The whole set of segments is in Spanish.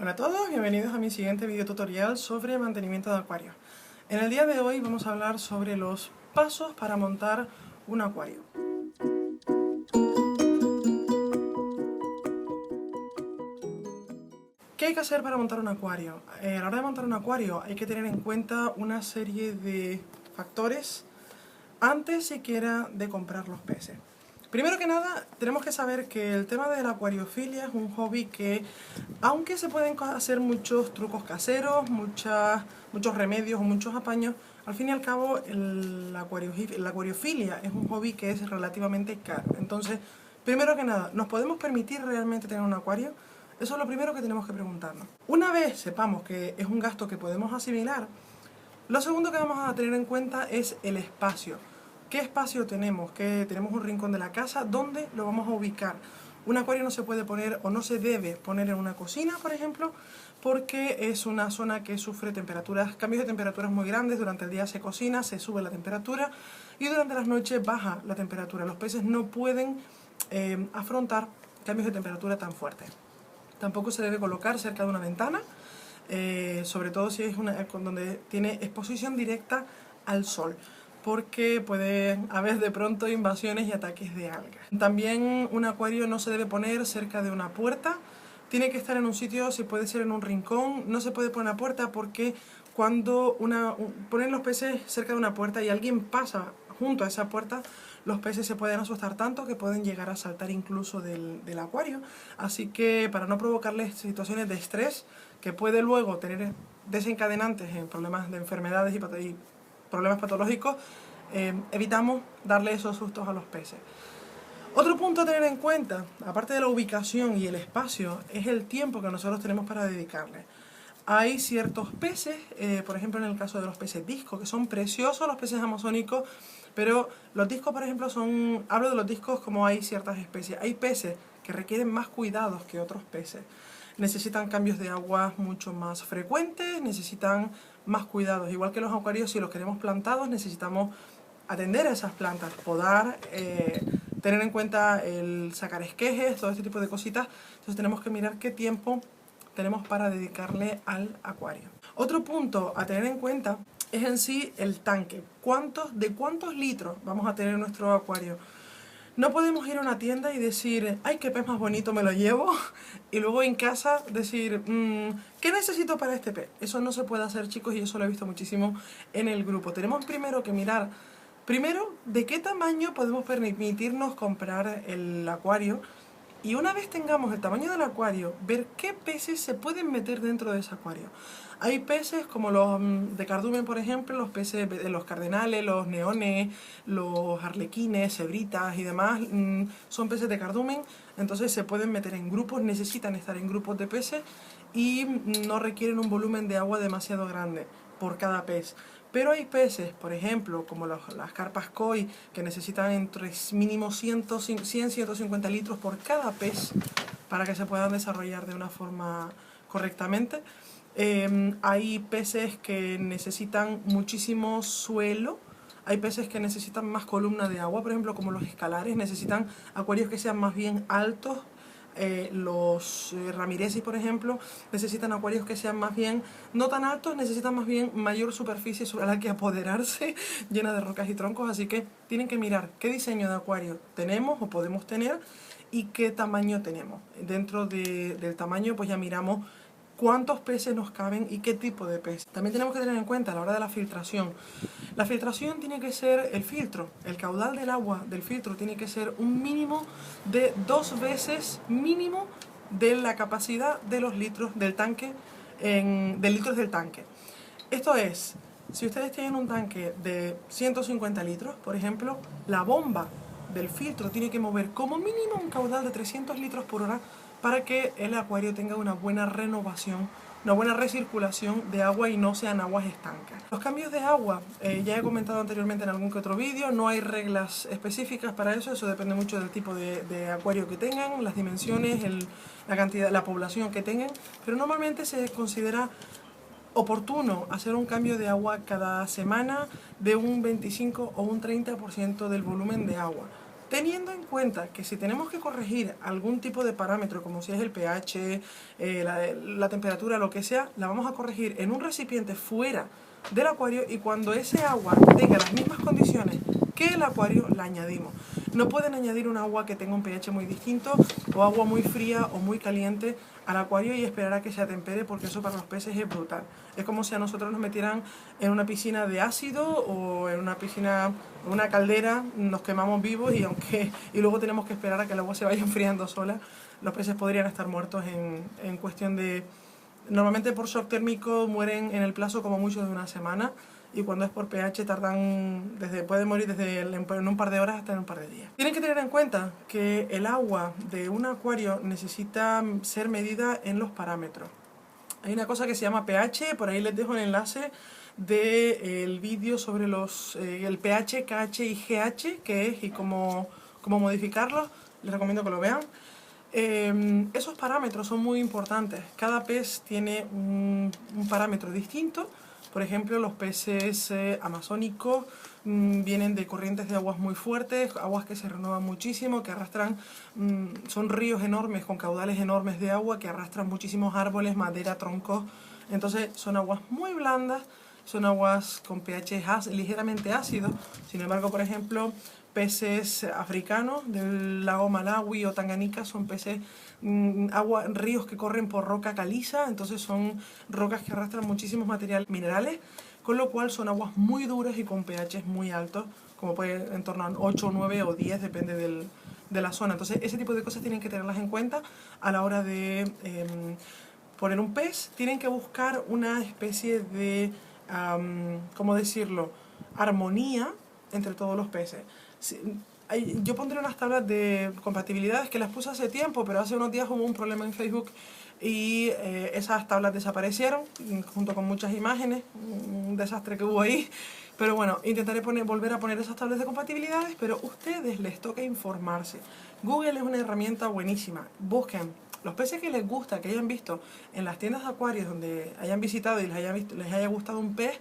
Hola a todos, bienvenidos a mi siguiente video tutorial sobre mantenimiento de acuario. En el día de hoy vamos a hablar sobre los pasos para montar un acuario. ¿Qué hay que hacer para montar un acuario? A la hora de montar un acuario hay que tener en cuenta una serie de factores antes siquiera de comprar los peces. Primero que nada, tenemos que saber que el tema de la acuariofilia es un hobby que, aunque se pueden hacer muchos trucos caseros, muchos remedios o muchos apaños, al fin y al cabo la acuariofilia es un hobby que es relativamente caro. Entonces, primero que nada, ¿nos podemos permitir realmente tener un acuario? Eso es lo primero que tenemos que preguntarnos. Una vez sepamos que es un gasto que podemos asimilar, lo segundo que vamos a tener en cuenta es el espacio. ¿Qué espacio tenemos? Que tenemos un rincón de la casa, ¿dónde lo vamos a ubicar? Un acuario no se puede poner o no se debe poner en una cocina, por ejemplo, porque es una zona que sufre cambios de temperaturas muy grandes. Durante el día se cocina, se sube la temperatura y durante las noches baja la temperatura. Los peces no pueden afrontar cambios de temperatura tan fuertes. Tampoco se debe colocar cerca de una ventana, sobre todo si es donde tiene exposición directa al sol, porque puede haber de pronto invasiones y ataques de algas. También un acuario no se debe poner cerca de una puerta, tiene que estar en un sitio, si puede ser en un rincón. No se puede poner una puerta porque cuando ponen los peces cerca de una puerta y alguien pasa junto a esa puerta, los peces se pueden asustar tanto que pueden llegar a saltar incluso del acuario. Así que para no provocarles situaciones de estrés que puede luego tener desencadenantes en problemas de enfermedades y problemas patológicos, evitamos darle esos sustos a los peces. Otro punto a tener en cuenta, aparte de la ubicación y el espacio, es el tiempo que nosotros tenemos para dedicarle. Hay ciertos peces, por ejemplo en el caso de los peces disco, que son preciosos los peces amazónicos, pero los discos, por ejemplo, hablo de los discos como hay ciertas especies. Hay peces que requieren más cuidados que otros peces. Necesitan cambios de agua mucho más frecuentes, necesitan más cuidados. Igual que los acuarios, si los queremos plantados, necesitamos atender a esas plantas, podar, tener en cuenta el sacar esquejes, todo este tipo de cositas. Entonces tenemos que mirar qué tiempo tenemos para dedicarle al acuario. Otro punto a tener en cuenta es en sí el tanque. ¿De cuántos litros vamos a tener en nuestro acuario? No podemos ir a una tienda y decir, ¡ay, qué pez más bonito, me lo llevo! Y luego en casa decir, ¿qué necesito para este pez? Eso no se puede hacer, chicos, y eso lo he visto muchísimo en el grupo. Tenemos primero que mirar, de qué tamaño podemos permitirnos comprar el acuario. Y una vez tengamos el tamaño del acuario, ver qué peces se pueden meter dentro de ese acuario. Hay peces como los de cardumen, por ejemplo, los peces de los cardenales, los neones, los arlequines, cebritas y demás, son peces de cardumen. Entonces se pueden meter en grupos, necesitan estar en grupos de peces y no requieren un volumen de agua demasiado grande por cada pez. Pero hay peces, por ejemplo, como las carpas koi, que necesitan entre mínimo 100-150 litros por cada pez para que se puedan desarrollar de una forma correctamente. Hay peces que necesitan muchísimo suelo. Hay peces que necesitan más columna de agua, por ejemplo, como los escalares. Necesitan acuarios que sean más bien altos. Los ramirezis, por ejemplo, necesitan acuarios que sean más bien, no tan altos, necesitan más bien mayor superficie sobre la que apoderarse, llena de rocas y troncos. Así que tienen que mirar qué diseño de acuario tenemos o podemos tener y qué tamaño tenemos. Dentro del tamaño, pues ya miramos cuántos peces nos caben y qué tipo de pez. También tenemos que tener en cuenta a la hora de la filtración. La filtración tiene que ser el filtro, el caudal del agua del filtro tiene que ser un mínimo de 2 veces mínimo de la capacidad de los litros del tanque, de litros del tanque. Esto es, si ustedes tienen un tanque de 150 litros, por ejemplo, la bomba del filtro tiene que mover como mínimo un caudal de 300 litros por hora para que el acuario tenga una buena renovación, una buena recirculación de agua y no sean aguas estancas. Los cambios de agua, ya he comentado anteriormente en algún que otro vídeo, no hay reglas específicas para eso, eso depende mucho del tipo de acuario que tengan, las dimensiones, la cantidad, la población que tengan, pero normalmente se considera oportuno hacer un cambio de agua cada semana de un 25 o un 30% del volumen de agua. Teniendo en cuenta que si tenemos que corregir algún tipo de parámetro, como si es el pH, la temperatura, lo que sea, la vamos a corregir en un recipiente fuera del acuario, y cuando ese agua tenga las mismas condiciones que el acuario, la añadimos. No pueden añadir un agua que tenga un pH muy distinto o agua muy fría o muy caliente al acuario y esperar a que se atempere, porque eso para los peces es brutal. Es como si a nosotros nos metieran en una piscina de ácido o en una piscina, una caldera, nos quemamos vivos, y luego tenemos que esperar a que el agua se vaya enfriando sola. Los peces podrían estar muertos en cuestión de... Normalmente por shock térmico mueren en el plazo como mucho de una semana, y cuando es por pH pueden morir en un par de horas hasta en un par de días. Tienen que tener en cuenta que el agua de un acuario necesita ser medida en los parámetros. Hay una cosa que se llama pH, por ahí les dejo el enlace del vídeo sobre el pH, KH y GH, que es y cómo modificarlo. Les recomiendo que lo vean. Esos parámetros son muy importantes. Cada pez tiene un parámetro distinto. Por ejemplo, los peces amazónicos vienen de corrientes de aguas muy fuertes, aguas que se renuevan muchísimo, que arrastran, son ríos enormes con caudales enormes de agua que arrastran muchísimos árboles, madera, troncos. Entonces son aguas muy blandas, son aguas con pH ligeramente ácidos. Sin embargo, por ejemplo, peces africanos del lago Malawi o Tanganica son peces, ríos que corren por roca caliza, entonces son rocas que arrastran muchísimos materiales minerales, con lo cual son aguas muy duras y con pH muy altos, como puede en torno a 8, 9 o 10, depende de la zona. Entonces ese tipo de cosas tienen que tenerlas en cuenta a la hora de poner un pez. Tienen que buscar una especie de, ¿cómo decirlo?, armonía entre todos los peces. Yo pondré unas tablas de compatibilidades que las puse hace tiempo, pero hace unos días hubo un problema en Facebook y esas tablas desaparecieron junto con muchas imágenes, un desastre que hubo ahí. Pero bueno, intentaré volver a poner esas tablas de compatibilidades, pero a ustedes les toca informarse. Google es una herramienta buenísima. Busquen los peces que les gusta, que hayan visto en las tiendas de acuarios donde hayan visitado y les haya gustado un pez.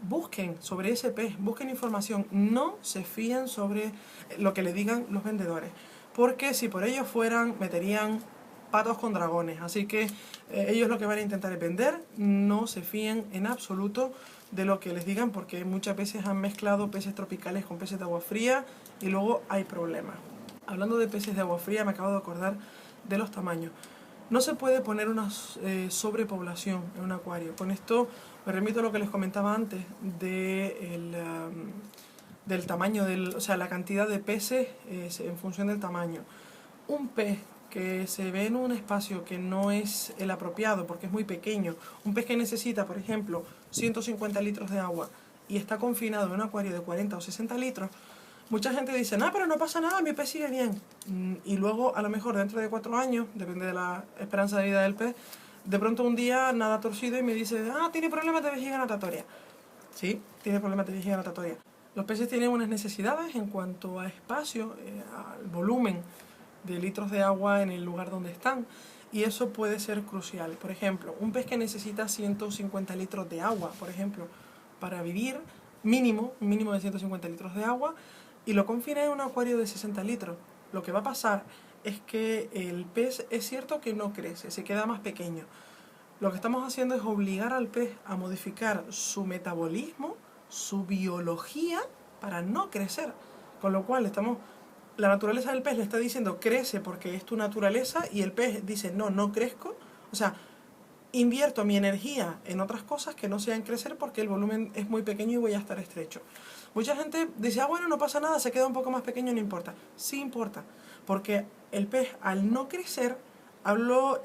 Busquen sobre ese pez, busquen información, no se fíen sobre lo que le digan los vendedores, porque si por ellos fueran, meterían patos con dragones. Así que ellos lo que van a intentar es vender. No se fíen en absoluto de lo que les digan, porque muchas veces han mezclado peces tropicales con peces de agua fría y luego hay problemas. Hablando de peces de agua fría, me acabo de acordar de los tamaños. No se puede poner una sobrepoblación en un acuario. Con esto me remito a lo que les comentaba antes del tamaño, o sea, la cantidad de peces en función del tamaño. Un pez que se ve en un espacio que no es el apropiado porque es muy pequeño, un pez que necesita, por ejemplo, 150 litros de agua y está confinado en un acuario de 40 o 60 litros, mucha gente dice, no, pero no pasa nada, mi pez sigue bien. Y luego, a lo mejor dentro de 4 años, depende de la esperanza de vida del pez, de pronto un día nada torcido y me dice, tiene problemas de vejiga natatoria. Sí, tiene problemas de vejiga natatoria. Los peces tienen unas necesidades en cuanto a espacio, al volumen de litros de agua en el lugar donde están, y eso puede ser crucial. Por ejemplo, un pez que necesita 150 litros de agua, por ejemplo, para vivir, un mínimo de 150 litros de agua, y lo confina en un acuario de 60 litros. Lo que va a pasar es que el pez es cierto que no crece, se queda más pequeño. Lo que estamos haciendo es obligar al pez a modificar su metabolismo, su biología, para no crecer. Con lo cual la naturaleza del pez le está diciendo crece porque es tu naturaleza, y el pez dice no, no crezco. O sea, invierto mi energía en otras cosas que no sean crecer porque el volumen es muy pequeño y voy a estar estrecho. Mucha gente dice, bueno, no pasa nada, se queda un poco más pequeño, no importa. Sí importa, porque el pez al no crecer, hablo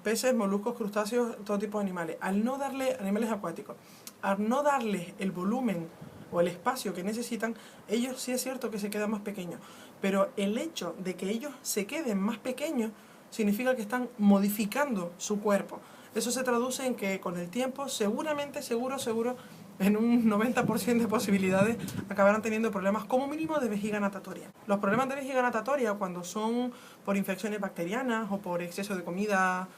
peces, moluscos, crustáceos, todo tipo de animales, animales acuáticos, al no darles el volumen o el espacio que necesitan, ellos sí es cierto que se quedan más pequeños, pero el hecho de que ellos se queden más pequeños significa que están modificando su cuerpo. Eso se traduce en que con el tiempo, seguramente, seguro, en un 90% de posibilidades, acabarán teniendo problemas como mínimo de vejiga natatoria. Los problemas de vejiga natatoria, cuando son por infecciones bacterianas o por exceso de comida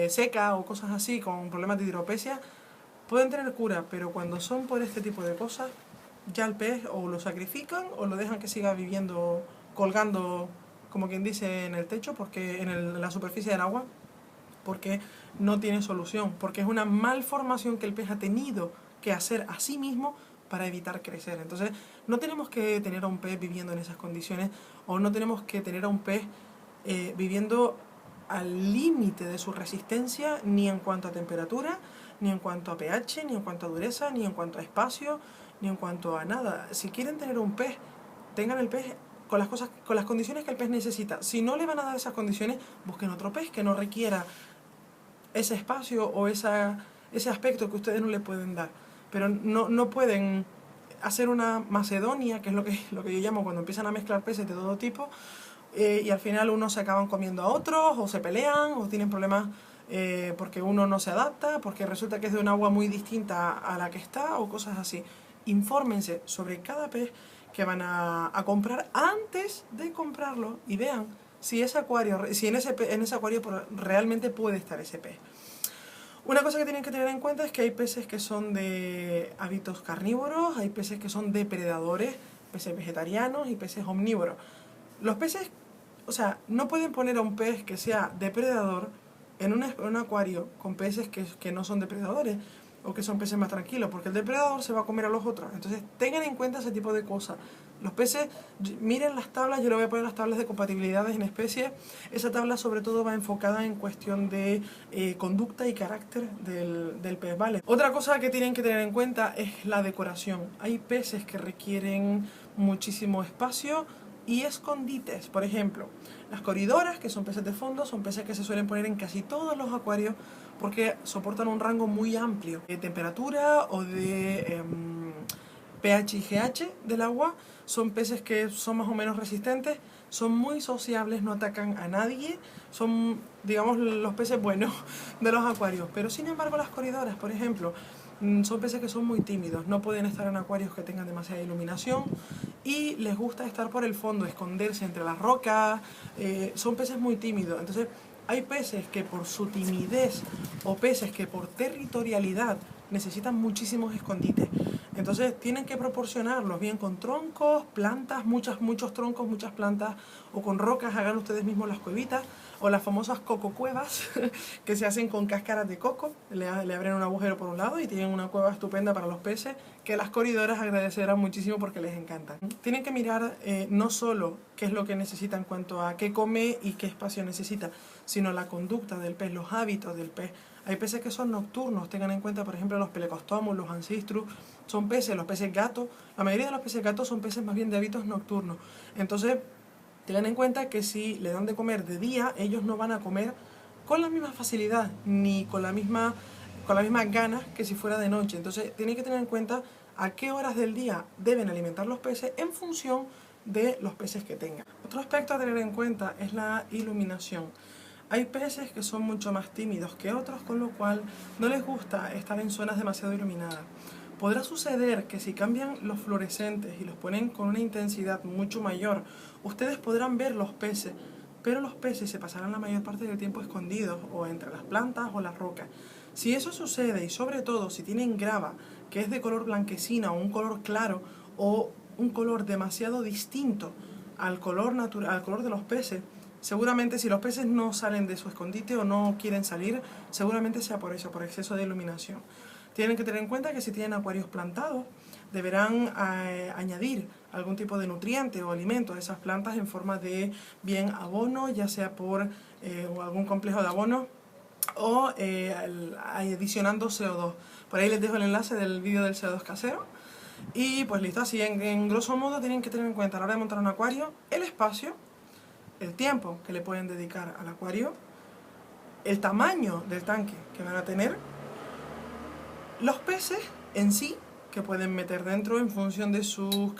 seca o cosas así, con problemas de hidropesia, pueden tener cura, pero cuando son por este tipo de cosas, ya el pez o lo sacrifican o lo dejan que siga viviendo colgando, como quien dice, en el techo, porque en la superficie del agua, porque no tiene solución, porque es una malformación que el pez ha tenido que hacer a sí mismo para evitar crecer. Entonces, no tenemos que tener a un pez viviendo en esas condiciones, o no tenemos que tener a un pez viviendo al límite de su resistencia, ni en cuanto a temperatura, ni en cuanto a pH, ni en cuanto a dureza, ni en cuanto a espacio, ni en cuanto a nada. Si quieren tener un pez, tengan el pez con las cosas, con las condiciones que el pez necesita. Si no le van a dar esas condiciones, busquen otro pez que no requiera ese espacio o ese aspecto que ustedes no le pueden dar. Pero no pueden hacer una macedonia, que es lo que yo llamo cuando empiezan a mezclar peces de todo tipo, y al final unos se acaban comiendo a otros, o se pelean, o tienen problemas porque uno no se adapta, porque resulta que es de un agua muy distinta a la que está, o cosas así. Infórmense sobre cada pez que van a comprar antes de comprarlo y vean si ese acuario, si en ese acuario realmente puede estar ese pez. Una cosa que tienen que tener en cuenta es que hay peces que son de hábitos carnívoros, hay peces que son depredadores, peces vegetarianos y peces omnívoros. Los peces, o sea, no pueden poner a un pez que sea depredador en un acuario con peces que no son depredadores o que son peces más tranquilos, porque el depredador se va a comer a los otros. Entonces tengan en cuenta ese tipo de cosas. Los peces, miren las tablas, yo le voy a poner las tablas de compatibilidades en especie. Esa tabla sobre todo va enfocada en cuestión de conducta y carácter del pez, ¿vale? Otra cosa que tienen que tener en cuenta es la decoración. Hay peces que requieren muchísimo espacio y escondites. Por ejemplo, las coridoras, que son peces de fondo, son peces que se suelen poner en casi todos los acuarios porque soportan un rango muy amplio de temperatura o de pH y GH del agua. Son peces que son más o menos resistentes, son muy sociables, no atacan a nadie, son, digamos, los peces buenos de los acuarios. Pero sin embargo las coridoras, por ejemplo, son peces que son muy tímidos, no pueden estar en acuarios que tengan demasiada iluminación y les gusta estar por el fondo, esconderse entre las rocas, son peces muy tímidos. Entonces hay peces que por su timidez o peces que por territorialidad necesitan muchísimos escondites. Entonces tienen que proporcionarlos bien con troncos, plantas, muchos troncos, muchas plantas, o con rocas. Hagan ustedes mismos las cuevitas o las famosas cococuevas que se hacen con cáscaras de coco. Le abren un agujero por un lado y tienen una cueva estupenda para los peces que las coridoras agradecerán muchísimo porque les encantan. Tienen que mirar no solo qué es lo que necesita en cuanto a qué come y qué espacio necesita, sino la conducta del pez, los hábitos del pez. Hay peces que son nocturnos, tengan en cuenta por ejemplo los Pelecostomus, los Ancistrus, son peces, los peces gatos, la mayoría de los peces gatos son peces más bien de hábitos nocturnos. Entonces, tengan en cuenta que si le dan de comer de día, ellos no van a comer con la misma facilidad, ni con las mismas ganas que si fuera de noche. Entonces, tienen que tener en cuenta a qué horas del día deben alimentar los peces en función de los peces que tengan. Otro aspecto a tener en cuenta es la iluminación. Hay peces que son mucho más tímidos que otros, con lo cual no les gusta estar en zonas demasiado iluminadas. Podrá suceder que si cambian los fluorescentes y los ponen con una intensidad mucho mayor, ustedes podrán ver los peces, pero los peces se pasarán la mayor parte del tiempo escondidos o entre las plantas o las rocas. Si eso sucede, y sobre todo si tienen grava, que es de color blanquecina o un color claro o un color demasiado distinto al color natural, al color de los peces, seguramente si los peces no salen de su escondite o no quieren salir, seguramente sea por eso, por exceso de iluminación. Tienen que tener en cuenta que si tienen acuarios plantados, deberán añadir algún tipo de nutriente o alimento a esas plantas en forma de bien abono, ya sea por algún complejo de abono o adicionando CO2. Por ahí les dejo el enlace del vídeo del CO2 casero. Y pues listo, así en grosso modo tienen que tener en cuenta a la hora de montar un acuario el espacio, el tiempo que le pueden dedicar al acuario, el tamaño del tanque que van a tener, los peces en sí que pueden meter dentro en función de sus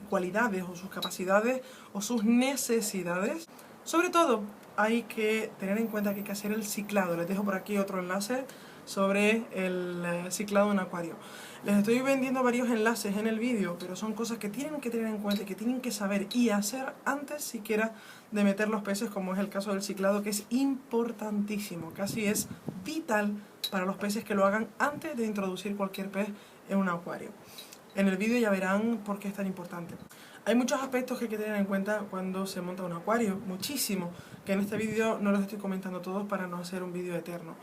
cualidades o sus capacidades o sus necesidades. Sobre todo hay que tener en cuenta que hay que hacer el ciclado. Les dejo por aquí otro enlace sobre el ciclado de un acuario. Les estoy vendiendo varios enlaces en el vídeo, pero son cosas que tienen que tener en cuenta, que tienen que saber y hacer antes siquiera de meter los peces, como es el caso del ciclado, que es importantísimo, casi es vital para los peces que lo hagan antes de introducir cualquier pez en un acuario. En el vídeo ya verán por qué es tan importante. Hay muchos aspectos que hay que tener en cuenta cuando se monta un acuario, muchísimo, que en este vídeo no los estoy comentando todos para no hacer un vídeo eterno.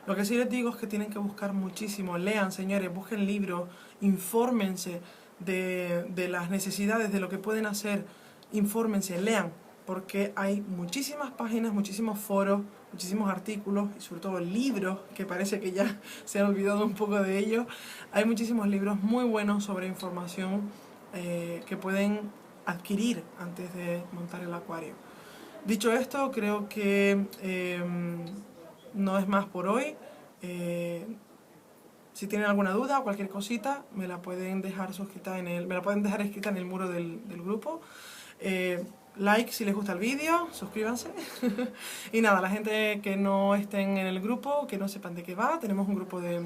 Lo que sí les digo es que tienen que buscar muchísimo, lean señores, busquen libros, infórmense de las necesidades, de lo que pueden hacer, infórmense, lean, porque hay muchísimas páginas, muchísimos foros, muchísimos artículos y sobre todo libros, que parece que ya se han olvidado un poco de ellos. Hay muchísimos libros muy buenos sobre información que pueden adquirir antes de montar el acuario. Dicho esto, creo que no es más por hoy. Si tienen alguna duda o cualquier cosita, me la pueden dejar escrita en el muro del grupo. Like si les gusta el vídeo, suscríbanse. Y nada, la gente que no estén en el grupo, que no sepan de qué va, tenemos un grupo de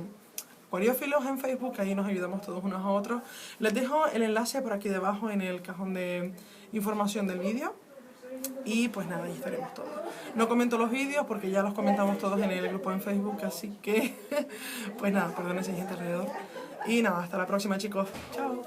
acuariófilos en Facebook, ahí nos ayudamos todos unos a otros. Les dejo el enlace por aquí debajo en el cajón de información del vídeo. Y pues nada, ahí estaremos todos. No comento los vídeos porque ya los comentamos todos en el grupo en Facebook, así que pues nada, perdonen si hay gente alrededor. Y nada, hasta la próxima chicos. Chao.